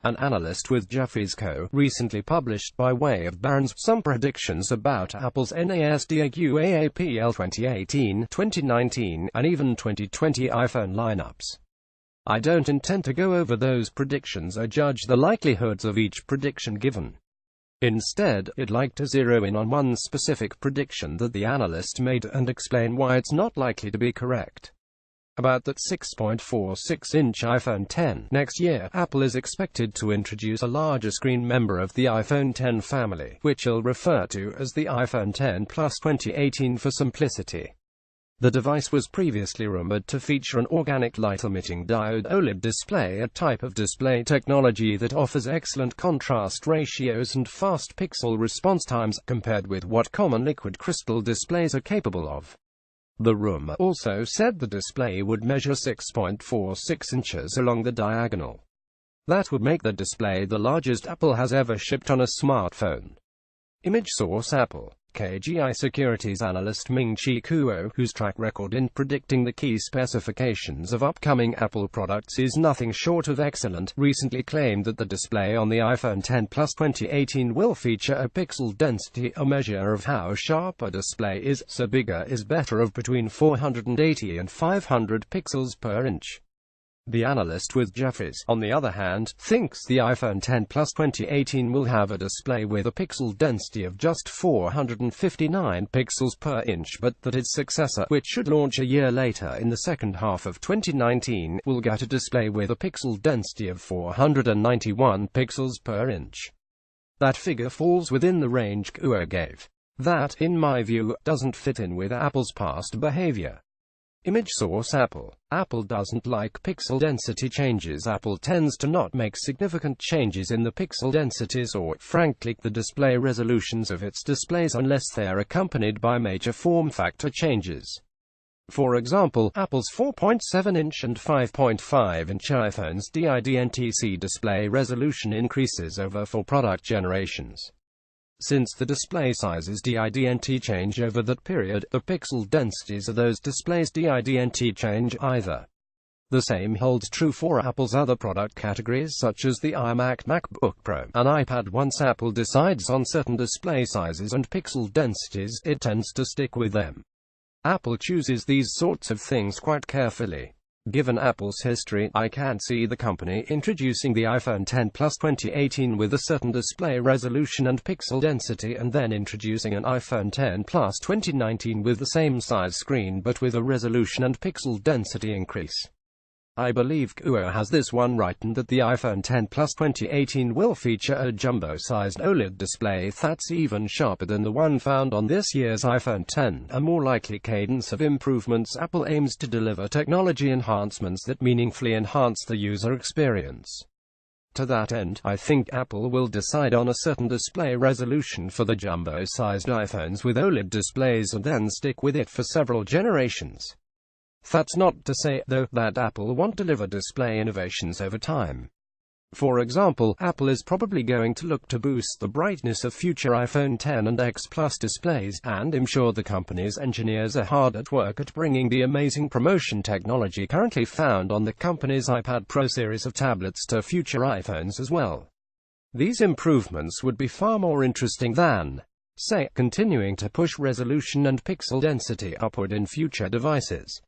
An analyst with Jeffries Co. recently published by way of Barrons some predictions about Apple's NASDAQAAPL 2018, 2019, and even 2020 iPhone lineups. I don't intend to go over those predictions or judge the likelihoods of each prediction given. Instead, I'd like to zero in on one specific prediction that the analyst made and explain why it's not likely to be correct. About that 6.46-inch iPhone X. Next year, Apple is expected to introduce a larger screen member of the iPhone X family, which I'll refer to as the iPhone X Plus 2018 for simplicity. The device was previously rumored to feature an organic light-emitting diode OLED display, a type of display technology that offers excellent contrast ratios and fast pixel response times, compared with what common liquid crystal displays are capable of. The rumor also said the display would measure 6.46 inches along the diagonal. That would make the display the largest Apple has ever shipped on a smartphone. Image source: Apple. KGI Securities analyst Ming-Chi Kuo, whose track record in predicting the key specifications of upcoming Apple products is nothing short of excellent, recently claimed that the display on the iPhone X Plus 2018 will feature a pixel density, a measure of how sharp a display is, so bigger is better, of between 480 and 500 pixels per inch. The analyst with Jeffries, on the other hand, thinks the iPhone X Plus 2018 will have a display with a pixel density of just 459 pixels per inch, but that its successor, which should launch a year later in the second half of 2019, will get a display with a pixel density of 491 pixels per inch. That figure falls within the range Kuo gave. That, in my view, doesn't fit in with Apple's past behavior. Image source: Apple. Apple doesn't like pixel density changes. Apple tends to not make significant changes in the pixel densities or, frankly, the display resolutions of its displays unless they are accompanied by major form factor changes. For example, Apple's 4.7-inch and 5.5-inch iPhones DID/NTC display resolution increases over 4 product generations. Since the display sizes DID/NT change over that period, the pixel densities of those displays DID/NT change either. The same holds true for Apple's other product categories such as the iMac, MacBook Pro, and iPad. Once Apple decides on certain display sizes and pixel densities, it tends to stick with them. Apple chooses these sorts of things quite carefully. Given Apple's history, I can't see the company introducing the iPhone X Plus 2018 with a certain display resolution and pixel density and then introducing an iPhone X Plus 2019 with the same size screen but with a resolution and pixel density increase. I believe Kuo has this one right, and that the iPhone X Plus 2018 will feature a jumbo-sized OLED display that's even sharper than the one found on this year's iPhone X. A more likely cadence of improvements. Apple aims to deliver technology enhancements that meaningfully enhance the user experience. To that end, I think Apple will decide on a certain display resolution for the jumbo-sized iPhones with OLED displays and then stick with it for several generations. That's not to say, though, that Apple won't deliver display innovations over time. For example, Apple is probably going to look to boost the brightness of future iPhone X and X Plus displays, and I'm sure the company's engineers are hard at work at bringing the amazing promotion technology currently found on the company's iPad Pro series of tablets to future iPhones as well. These improvements would be far more interesting than, say, continuing to push resolution and pixel density upward in future devices.